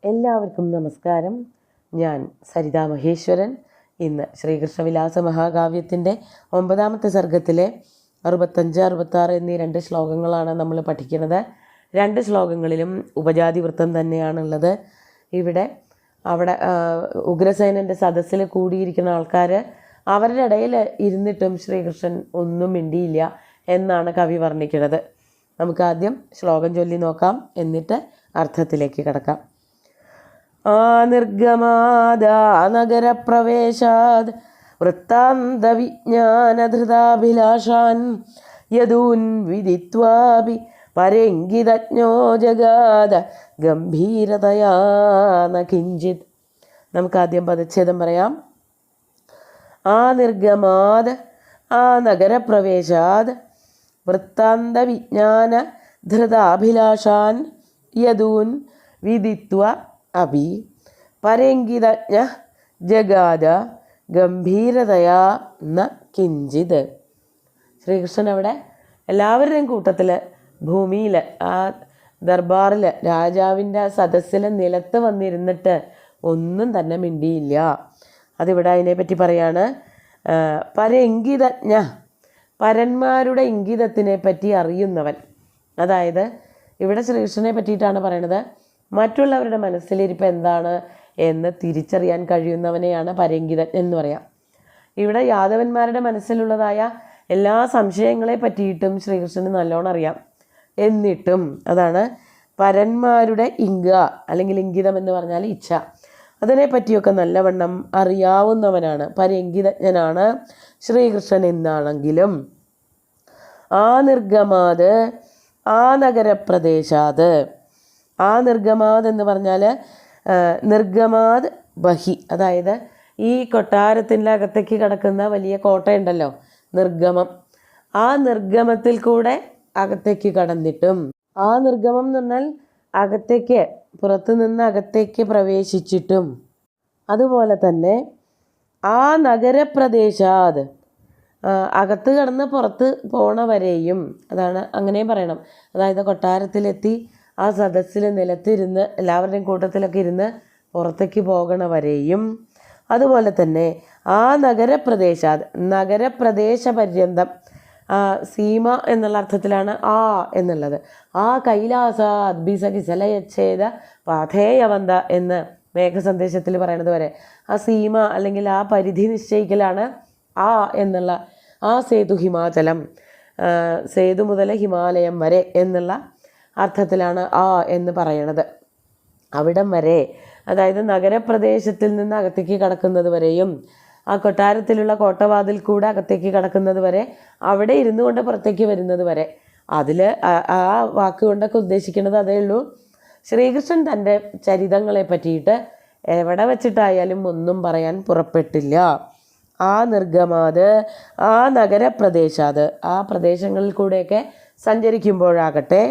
എല്ലാവർക്കും നമസ്കാരം. ഞാൻ സരിതാ മഹേശ്വരൻ. ഇന്ന് ശ്രീകൃഷ്ണവിലാസ മഹാകാവ്യത്തിൻ്റെ 9ാമത്തെ സർഗത്തിലെ 65, 66 എന്നീ 2 ശ്ലോകങ്ങളാണ് നമ്മൾ പഠിക്കുന്നത്. 2 ശ്ലോകങ്ങളിലും ഉപജാതി വൃത്തം തന്നെയാണുള്ളത്. അവിടെ ഉഗ്രസേനൻ്റെ സദസ്സിൽ കൂടിയിരിക്കുന്ന ആൾക്കാർ അവരുടെ ഇടയിൽ ഇരുന്നിട്ടും ശ്രീകൃഷ്ണൻ ഒന്നും മിണ്ടിയില്ല എന്നാണ് കവി വർണ്ണിക്കുന്നത്. നമുക്ക് ആദ്യം ശ്ലോകം ചൊല്ലി നോക്കാം, എന്നിട്ട് അർത്ഥത്തിലേക്ക് കടക്കാം. നഗരപ്രവേശാത് വൃത്താന്തവിജ്ഞാനധൃതാഭിലാഷാൻ യദൂൻ വിദിത്വാപി പരേങ്കിതജ്ഞോ ജഗാദ ഗംഭീരതയാ ന കിഞ്ചിത്. നമുക്കാദ്യം പദച്ഛേദം പറയാം. നിർഗമാത് നഗരപ്രവേശാത് വൃത്താന്തവിജ്ഞാന ധൃതാഭിലാഷാൻ യദൂൻ വിദിത്വ അഭി പരേങ്കിതജ്ഞ ജഗാദ ഗംഭീരതയാ ന കിഞ്ചിത്. ശ്രീകൃഷ്ണൻ അവിടെ എല്ലാവരുടെയും കൂട്ടത്തിൽ ഭൂമിയിൽ ആ ദർബാറിൽ രാജാവിൻ്റെ സദസ്സിൽ നിലത്ത് വന്നിരുന്നിട്ട് ഒന്നും തന്നെ മിണ്ടിയില്ല. അതിവിടെ അതിനെപ്പറ്റി പറയാണ്. പരേങ്കിതജ്ഞ, പരന്മാരുടെ ഇംഗിതത്തിനെ പറ്റി അറിയുന്നവൻ. അതായത് ഇവിടെ ശ്രീകൃഷ്ണനെ പറ്റിയിട്ടാണ് പറയണത്. മറ്റുള്ളവരുടെ മനസ്സിലിരിപ്പ് എന്താണ് എന്ന് തിരിച്ചറിയാൻ കഴിയുന്നവനെയാണ് പരേങ്കിതജ്ഞൻ എന്ന് പറയാം. ഇവിടെ യാദവന്മാരുടെ മനസ്സിലുള്ളതായ എല്ലാ സംശയങ്ങളെ പറ്റിയിട്ടും ശ്രീകൃഷ്ണന് നല്ലോണം അറിയാം. എന്നിട്ടും അതാണ് പരന്മാരുടെ അല്ലെങ്കിൽ ഇംഗിതം എന്ന് പറഞ്ഞാൽ ഇച്ഛ, അതിനെപ്പറ്റിയൊക്കെ നല്ലവണ്ണം അറിയാവുന്നവനാണ്, പരേങ്കിതജ്ഞനാണ് ശ്രീകൃഷ്ണൻ എന്നാണെങ്കിലും നിർഗമാത് നഗരപ്രദേശാത്. നിർഗമാത് എന്ന് പറഞ്ഞാൽ നിർഗമാത് ബഹി, അതായത് ഈ കൊട്ടാരത്തിൻ്റെ അകത്തേക്ക് കിടക്കുന്ന വലിയ കോട്ടയുണ്ടല്ലോ, നിർഗമം. നിർഗമത്തിൽ കൂടെ അകത്തേക്ക് കടന്നിട്ടും, നിർഗമം എന്ന് പറഞ്ഞാൽ അകത്തേക്ക്, പുറത്തു നിന്ന് അകത്തേക്ക് പ്രവേശിച്ചിട്ടും, അതുപോലെ തന്നെ നഗരപ്രദേശാത്, അകത്ത് കടന്ന് പുറത്ത് പോണ വരെയും, അതാണ് അങ്ങനെയും പറയണം. അതായത് കൊട്ടാരത്തിലെത്തി ആ സദസ്സിൽ നിലത്തിരുന്ന് എല്ലാവരുടെയും കൂട്ടത്തിലൊക്കെ ഇരുന്ന് പുറത്തേക്ക് പോകണ വരെയും, അതുപോലെ തന്നെ നഗരപ്രദേശാത്, നഗരപ്രദേശ പര്യന്തം, സീമ എന്നുള്ള അർത്ഥത്തിലാണ് എന്നുള്ളത്. കൈലാസാത് ബിസകിസലയച്ഛേദ പാഥേയവന്ത എന്ന് മേഘസന്ദേശത്തിൽ പറയണത് വരെ സീമ അല്ലെങ്കിൽ പരിധി നിശ്ചയിക്കലാണ് എന്നുള്ള. സേതു ഹിമാചലം, സേതു മുതൽ ഹിമാലയം വരെ എന്നുള്ള അർത്ഥത്തിലാണ് എന്ന് പറയണത്. അവിടം വരെ, അതായത് നഗരപ്രദേശത്തിൽ നിന്ന് അകത്തേക്ക് കടക്കുന്നത് വരെയും, കൊട്ടാരത്തിലുള്ള കോട്ടവാതിൽ കൂടെ അകത്തേക്ക് കടക്കുന്നത് വരെ, അവിടെ ഇരുന്നു കൊണ്ട് പുറത്തേക്ക് വരുന്നത് വരെ. അതിൽ വാക്കുകൊണ്ടൊക്കെ ഉദ്ദേശിക്കുന്നത് അതേ ഉള്ളൂ. ശ്രീകൃഷ്ണൻ തൻ്റെ ചരിതങ്ങളെ പറ്റിയിട്ട് എവിടെ വച്ചിട്ടായാലും ഒന്നും പറയാൻ പുറപ്പെട്ടില്ല. നിർഗമാത് നഗരപ്രദേശാത്, പ്രദേശങ്ങളിൽ കൂടെയൊക്കെ സഞ്ചരിക്കുമ്പോഴാകട്ടെ,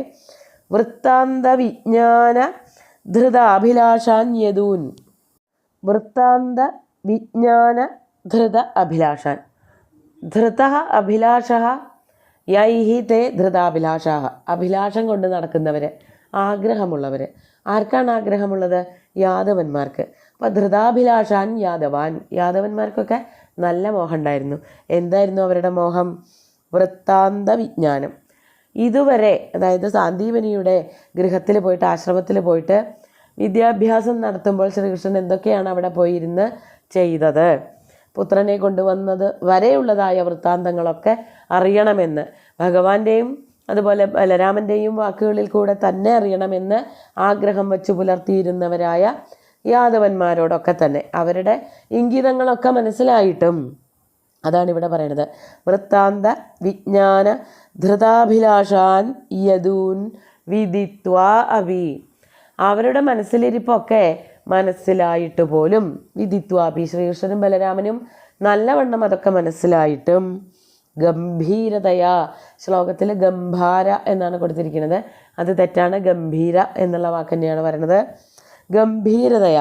വൃത്താന്ത വിജ്ഞാന ധൃതാഭിലാഷാൻ യദൂൻ. വൃത്താന്ത വിജ്ഞാന ധൃത അഭിലാഷാൻ. ധൃത അഭിലാഷ യൈഹി തേ ധൃതാഭിലാഷാ. അഭിലാഷം കൊണ്ട് നടക്കുന്നവർ, ആഗ്രഹമുള്ളവർ. ആർക്കാണ് ആഗ്രഹമുള്ളത്? യാദവന്മാർക്ക്. അപ്പോൾ ധൃതാഭിലാഷാൻ യാദവാൻ, യാദവന്മാർക്കൊക്കെ നല്ല മോഹം ഉണ്ടായിരുന്നു. എന്തായിരുന്നു അവരുടെ മോഹം? വൃത്താന്ത വിജ്ഞാനം. ഇതുവരെ, അതായത് സാന്ദീപനിയുടെ ഗൃഹത്തിൽ പോയിട്ട്, ആശ്രമത്തിൽ പോയിട്ട് വിദ്യാഭ്യാസം നടത്തുമ്പോൾ ശ്രീകൃഷ്ണൻ എന്തൊക്കെയാണ് അവിടെ പോയിരുന്ന് ചെയ്തത്, പുത്രനെ കൊണ്ടുവന്നത് വരെയുള്ളതായ വൃത്താന്തങ്ങളൊക്കെ അറിയണമെന്ന്, ഭഗവാന്റെയും അതുപോലെ ബലരാമൻ്റെയും വാക്കുകളിൽ കൂടെ തന്നെ അറിയണമെന്ന് ആഗ്രഹം വച്ചു പുലർത്തിയിരുന്നവരായ യാദവന്മാരോടൊക്കെ തന്നെ അവരുടെ ഇംഗിതങ്ങളൊക്കെ മനസ്സിലായിട്ടും, അതാണ് ഇവിടെ പറയണത്. വൃത്താന്ത വിജ്ഞാന ധൃതാഭിലാഷാൻ യദൂൻ വിദിത്വാ അഭി. അവരുടെ മനസ്സിലിരിപ്പൊക്കെ മനസ്സിലായിട്ട് പോലും, വിദിത്വാഭി, ശ്രീകൃഷ്ണനും ബലരാമനും നല്ലവണ്ണം അതൊക്കെ മനസ്സിലായിട്ടും, ഗംഭീരതയാ, ശ്ലോകത്തിൽ ഗംഭാര എന്നാണ് കൊടുത്തിരിക്കുന്നത്, അത് തെറ്റാണ്. ഗംഭീര എന്നുള്ള വാക്ക് തന്നെയാണ് പറയുന്നത്. ഗംഭീരതയ,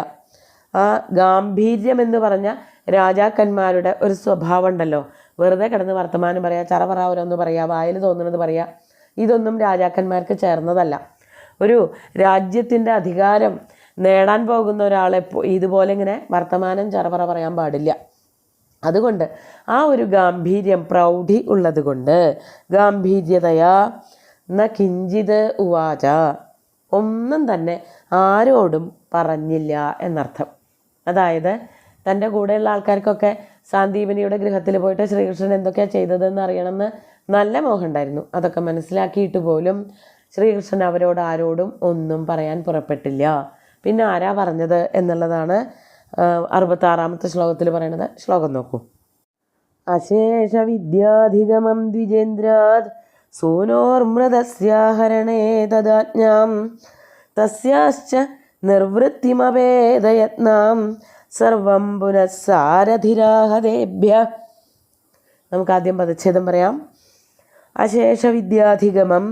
ഗാംഭീര്യം എന്ന് പറഞ്ഞ രാജാക്കന്മാരുടെ ഒരു സ്വഭാവം ഉണ്ടല്ലോ. വെറുതെ കിടന്ന് വർത്തമാനം പറയാ, ചറപറ ഓരോന്ന് പറയാ, വായിൽ തോന്നുന്നത് പറയാ. ഇതൊന്നും രാജാക്കന്മാർക്ക് ചേർന്നതല്ല. ഒരു രാജ്യത്തിൻ്റെ അധികാരം നേടാൻ പോകുന്ന ഒരാളെ ഇതുപോലെ ഇങ്ങനെ വർത്തമാനം ചറപറ പറയാൻ പാടില്ല. അതുകൊണ്ട് ആ ഒരു ഗാംഭീര്യം, പ്രൗഢി ഉള്ളത് കൊണ്ട് ഗാംഭീര്യതയാ ന കിഞ്ചിത് ഉവാച, ഒന്നും തന്നെ ആരോടും പറഞ്ഞില്ല എന്നർത്ഥം. അതായത് തൻ്റെ കൂടെയുള്ള ആൾക്കാർക്കൊക്കെ സാന്ദീപനിയുടെ ഗൃഹത്തിൽ പോയിട്ട് ശ്രീകൃഷ്ണൻ എന്തൊക്കെയാണ് ചെയ്തതെന്ന് അറിയണമെന്ന് നല്ല മോഹം ഉണ്ടായിരുന്നു. അതൊക്കെ മനസ്സിലാക്കിയിട്ട് പോലും ശ്രീകൃഷ്ണൻ അവരോട് ആരോടും ഒന്നും പറയാൻ പുറപ്പെട്ടില്ല. പിന്നെ ആരാ പറഞ്ഞത് എന്നുള്ളതാണ് 66-ാമത്തെ ശ്ലോകത്തിൽ പറയുന്നത്. ശ്ലോകം നോക്കൂ. അശേഷ വിദ്യാധിഗമം ദ്വിജേന്ദ്രാത് സൂനോർമൃതസ്യാഹരണേ തദാജ്ഞാം തസ്യാശ്ച നിർവൃത്തിമവേദയത്നാം സർവം പുനഃസാരഥിരാഹതേഭ്യ. നമുക്കാദ്യം പദച്ഛേദം പറയാം. അശേഷ വിദ്യാധിഗമം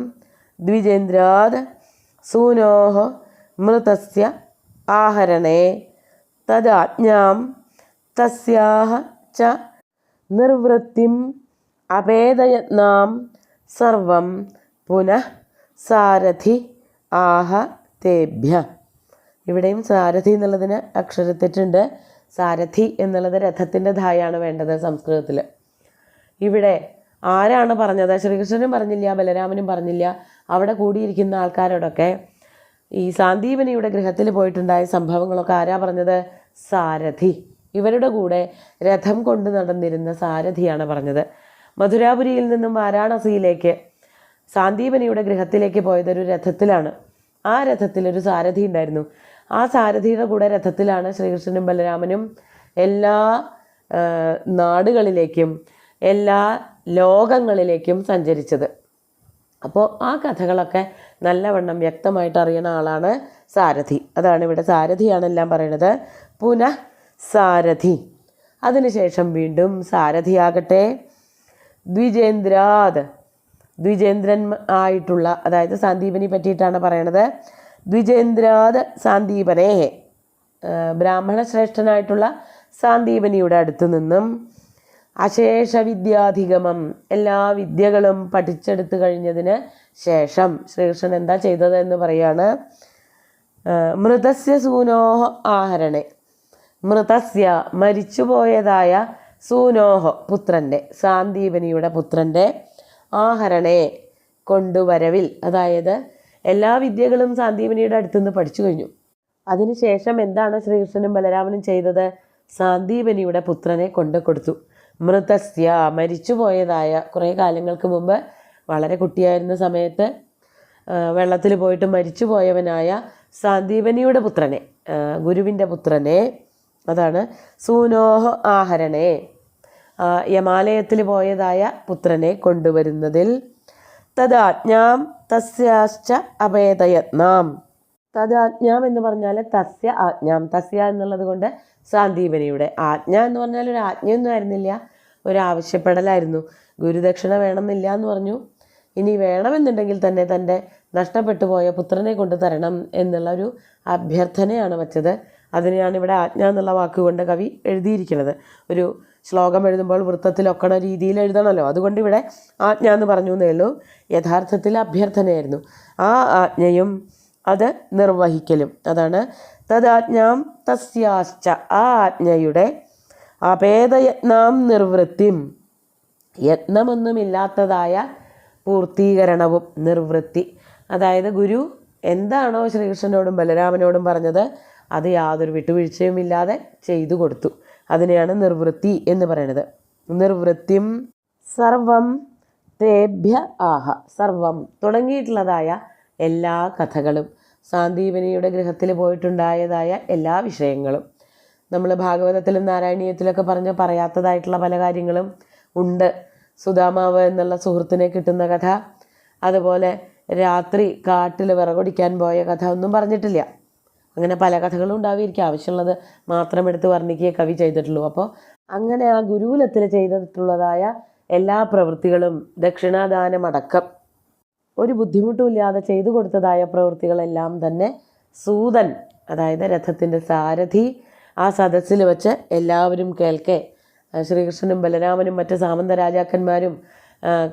ദ്വിജേന്ദ്രാത് സൂനോഃ മൃതസ്യ ആഹരണേ തദാജ്ഞാം തസ്യാഹ ച നിർവൃത്തിം അപേദയത്നാം സർവം പുനഃ സാരഥി ആഹ തേഭ്യ. ഇവിടെയും സാരഥി എന്നുള്ളതിന് അക്ഷരത്തെറ്റുണ്ട്. സാരഥി എന്നുള്ളത് രഥത്തിൻ്റെ ധായാണ് വേണ്ടത് സംസ്കൃതത്തിൽ. ഇവിടെ ആരാണ് പറഞ്ഞത്? ശ്രീകൃഷ്ണനും പറഞ്ഞില്ല, ബലരാമനും പറഞ്ഞില്ല. അവിടെ കൂടിയിരിക്കുന്ന ആൾക്കാരോടൊക്കെ ഈ സാന്ദീപനിയുടെ ഗൃഹത്തിൽ പോയിട്ടുണ്ടായ സംഭവങ്ങളൊക്കെ ആരാ പറഞ്ഞത്? സാരഥി. ഇവരുടെ കൂടെ രഥം കൊണ്ട് നടന്നിരുന്ന സാരഥിയാണ് പറഞ്ഞത്. മധുരാപുരിയിൽ നിന്നും വാരാണസിയിലേക്ക് സാന്ദീപനിയുടെ ഗൃഹത്തിലേക്ക് പോയതൊരു രഥത്തിലാണ്. ആ രഥത്തിലൊരു സാരഥി ഉണ്ടായിരുന്നു. ആ സാരഥിയുടെ കൂടെ രഥത്തിലാണ് ശ്രീകൃഷ്ണനും ബലരാമനും എല്ലാ നാടുകളിലേക്കും എല്ലാ ലോകങ്ങളിലേക്കും സഞ്ചരിച്ചത്. അപ്പോൾ ആ കഥകളൊക്കെ നല്ലവണ്ണം വ്യക്തമായിട്ട് അറിയുന്ന ആളാണ് സാരഥി. അതാണ് ഇവിടെ സാരഥിയാണ് എല്ലാം പറയുന്നത്. പുനഃ സാരഥി. അതിനുശേഷം വീണ്ടും സാരഥിയാകട്ടെ ദ്വിജേന്ദ്രാത്, ദ്വിജേന്ദ്രൻ ആയിട്ടുള്ള, അതായത് സാന്ദീപനി പറ്റിയിട്ടാണ് പറയണത്. ദ്വിജേന്ദ്രാത് സാന്ദീപനേ, ബ്രാഹ്മണ ശ്രേഷ്ഠനായിട്ടുള്ള സാന്ദീപനിയുടെ അടുത്തു നിന്നും അശേഷ വിദ്യാധിഗമം, എല്ലാ വിദ്യകളും പഠിച്ചെടുത്തു കഴിഞ്ഞതിന് ശേഷം ശ്രീകൃഷ്ണൻ എന്താ ചെയ്തത് എന്ന് പറയാണ്. മൃതസ്യ സൂനോഹ ആഹരണേ, മൃതസ്യ മരിച്ചുപോയതായ സൂനോഹ പുത്രൻ്റെ, സാന്ദീപനിയുടെ പുത്രൻ്റെ ആഹരണേ കൊണ്ടുവരവിൽ, അതായത് എല്ലാ വിദ്യകളും സാന്ദീപനിയുടെ അടുത്തുനിന്ന് പഠിച്ചു കഴിഞ്ഞു. അതിനുശേഷം എന്താണ് ശ്രീകൃഷ്ണനും ബലരാമനും ചെയ്തത്? സാന്ദീപനിയുടെ പുത്രനെ കൊണ്ടു കൊടുത്തു. മൃതസ്യ മരിച്ചുപോയതായ, കുറേ കാലങ്ങൾക്ക് മുമ്പ് വളരെ കുട്ടിയായിരുന്ന സമയത്ത് വെള്ളത്തിൽ പോയിട്ട് മരിച്ചുപോയവനായ സാന്ദീപനിയുടെ പുത്രനെ, ഗുരുവിൻ്റെ പുത്രനെ, അതാണ് സൂനോഹ ആഹരണേ, യമാലയത്തിൽ പോയതായ പുത്രനെ കൊണ്ടുവരുന്നതിൽ തദാജ്ഞാം തസ്യാശ്ച അപേദയത്നാം. തദാജ്ഞാം എന്ന് പറഞ്ഞാൽ തസ്യ ആജ്ഞാം, തസ്യ എന്നുള്ളത് കൊണ്ട് സാന്ദീപനിയുടെ. ആജ്ഞ എന്ന് പറഞ്ഞാൽ ഒരു ആജ്ഞയൊന്നും ആയിരുന്നില്ല, ഒരു ആവശ്യപ്പെടലായിരുന്നു. ഗുരുദക്ഷിണ വേണമെന്നില്ല എന്ന് പറഞ്ഞു. ഇനി വേണമെന്നുണ്ടെങ്കിൽ തന്നെ തൻ്റെ നഷ്ടപ്പെട്ടു പോയ പുത്രനെ കൊണ്ട് തരണം എന്നുള്ള ഒരു അഭ്യർത്ഥനയാണ് വച്ചത്. അതിനെയാണ് ഇവിടെ ആജ്ഞ എന്നുള്ള വാക്കുകൊണ്ട് കവി എഴുതിയിരിക്കുന്നത്. ഒരു ശ്ലോകം എഴുതുമ്പോൾ വൃത്തത്തിലൊക്കണ രീതിയിൽ എഴുതണമല്ലോ, അതുകൊണ്ട് ഇവിടെ ആജ്ഞ എന്ന് പറഞ്ഞു എന്നേ ഉള്ളൂ. യഥാർത്ഥത്തിൽ അഭ്യർത്ഥനയായിരുന്നു. ആ ആജ്ഞയും അത് നിർവഹിക്കലും, അതാണ് തദാജ്ഞാം തസ്യാശ്ച, ആ ആജ്ഞയുടെ അപേദയത്നാം നിർവൃത്തിം, യത്നമൊന്നുമില്ലാത്തതായ പൂർത്തീകരണവും, നിർവൃത്തി. അതായത് ഗുരു എന്താണോ ശ്രീകൃഷ്ണനോടും ബലരാമനോടും പറഞ്ഞത് അത് യാതൊരു വിട്ടുവീഴ്ചയുമില്ലാതെ ചെയ്തു കൊടുത്തു. അതിനെയാണ് നിർവൃത്തി എന്ന് പറയുന്നത്. നിർവൃത്തിം സർവം തേഭ്യ ആഹ, സർവം തുടങ്ങിയിട്ടുള്ളതായ എല്ലാ കഥകളും, സാന്ദീപനിയുടെ ഗൃഹത്തിൽ പോയിട്ടുണ്ടായതായ എല്ലാ വിഷയങ്ങളും, നമ്മൾ ഭാഗവതത്തിലും നാരായണീയത്തിലൊക്കെ പറയാത്തതായിട്ടുള്ള പല കാര്യങ്ങളും ഉണ്ട്. സുദാമാവ് എന്നുള്ള സുഹൃത്തിനെ കിട്ടുന്ന കഥ, അതുപോലെ രാത്രി കാട്ടിൽ വിറകൊടിക്കാൻ പോയ കഥ ഒന്നും പറഞ്ഞിട്ടില്ല. അങ്ങനെ പല കഥകളും ഉണ്ടാവുമായിരിക്കും. ആവശ്യമുള്ളത് മാത്രം എടുത്ത് വർണ്ണിക്കുകയെ കവി ചെയ്തിട്ടുള്ളൂ. അപ്പോൾ അങ്ങനെ ആ ഗുരുകുലത്തിൽ ചെയ്തിട്ടുള്ളതായ എല്ലാ പ്രവൃത്തികളും, ദക്ഷിണാദാനമടക്കം ഒരു ബുദ്ധിമുട്ടുമില്ലാതെ ചെയ്തു കൊടുത്തതായ പ്രവൃത്തികളെല്ലാം തന്നെ സൂതൻ, അതായത് രഥത്തിൻ്റെ സാരഥി, ആ സദസ്സിൽ വെച്ച് എല്ലാവരും കേൾക്കെ, ശ്രീകൃഷ്ണനും ബലരാമനും മറ്റ് സാമന്ത രാജാക്കന്മാരും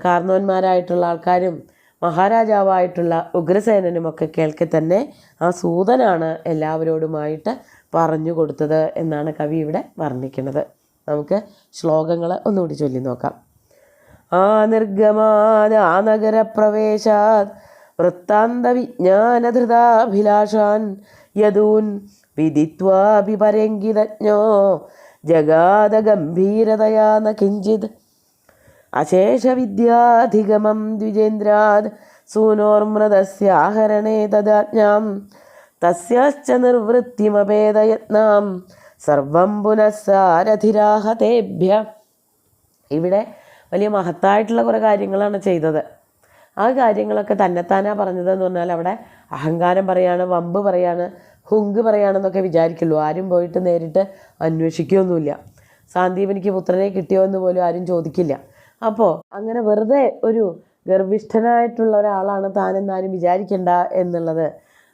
കാർന്നോന്മാരായിട്ടുള്ള ആൾക്കാരും മഹാരാജാവായിട്ടുള്ള ഉഗ്രസേനനുമൊക്കെ കേൾക്കെ തന്നെ ആ സൂതനാണ് എല്ലാവരോടുമായിട്ട് പറഞ്ഞു കൊടുത്തത് എന്നാണ് കവി ഇവിടെ വർണ്ണിക്കുന്നത്. നമുക്ക് ശ്ലോകങ്ങൾ ഒന്നുകൂടി ചൊല്ലി നോക്കാം. ആ നിർഗമാത് ആ നഗരപ്രവേശാത് വൃത്താന്തവിജ്ഞാനധൃതാഭിലാഷാൻ യദൂൻ വിദിത്വാഭിപരങ്കിതജ്ഞോ ജഗാദഗംഭീരതയാ ന കിഞ്ചിത് അശേഷവിദ്യാധിഗമം ദ്വിജേന്ദ്രാത് സൂനോർമൃതസ്യാഹരണേ തദാജ്ഞാം തസ്യാശ്ച നിർവൃത്തിമഭേദയത്നാം സർവം പുനഃസാരഥിരാഹതേഭ്യ. ഇവിടെ വലിയ മഹത്തായിട്ടുള്ള കുറേ കാര്യങ്ങളാണ് ചെയ്തത്. ആ കാര്യങ്ങളൊക്കെ തന്നെത്താനാ പറഞ്ഞതെന്ന് പറഞ്ഞാൽ അവിടെ അഹങ്കാരം പറയാണ്, വമ്പ് പറയാണ്, ഹുങ്ക് പറയാണെന്നൊക്കെ വിചാരിക്കുള്ളൂ. ആരും പോയിട്ട് നേരിട്ട് അന്വേഷിക്കുകയൊന്നുമില്ല. സാന്ദീപനിക്ക് പുത്രനെ കിട്ടിയോ എന്ന് പോലും ആരും ചോദിക്കില്ല. അപ്പോൾ അങ്ങനെ വെറുതെ ഒരു ഗർഭിഷ്ഠനായിട്ടുള്ള ഒരാളാണ് താനെന്നാരും വിചാരിക്കണ്ട എന്നുള്ളത്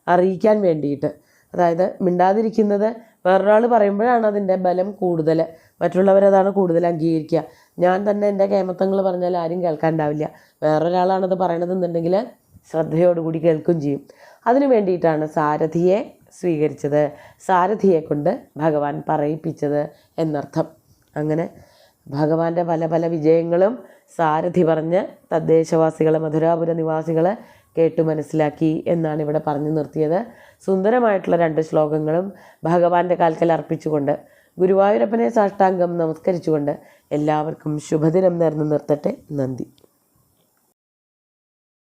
അറിയിക്കാൻ വേണ്ടിയിട്ട്, അതായത് മിണ്ടാതിരിക്കുന്നത് വേറൊരാൾ പറയുമ്പോഴാണ് അതിൻ്റെ ബലം കൂടുതൽ, മറ്റുള്ളവരതാണ് കൂടുതൽ അംഗീകരിക്കുക. ഞാൻ തന്നെ എൻ്റെ കേമത്തങ്ങൾ പറഞ്ഞാൽ ആരും കേൾക്കാനുണ്ടാവില്ല, വേറൊരാളാണത് പറയണതെന്നുണ്ടെങ്കിൽ ശ്രദ്ധയോടുകൂടി കേൾക്കുകയും ചെയ്യും. അതിനു വേണ്ടിയിട്ടാണ് സാരഥിയെ സ്വീകരിച്ചത്, സാരഥിയെ കൊണ്ട് ഭഗവാൻ പറയിപ്പിച്ചത് എന്നർത്ഥം. അങ്ങനെ ഭഗവാന്റെ പല പല വിജയങ്ങളും സാരഥി പറഞ്ഞ് തദ്ദേശവാസികൾ, മധുരാപുര നിവാസികൾ കേട്ടു മനസ്സിലാക്കി എന്നാണ് ഇവിടെ പറഞ്ഞു നിർത്തിയത്. സുന്ദരമായിട്ടുള്ള 2 ശ്ലോകങ്ങളും ഭഗവാന്റെ കാൽക്കൽ അർപ്പിച്ചുകൊണ്ട് ഗുരുവായൂരപ്പനെ സാഷ്ടാംഗം നമസ്കരിച്ചുകൊണ്ട് എല്ലാവർക്കും ശുഭദിനം നേർന്നു നിർത്തട്ടെ. നന്ദി.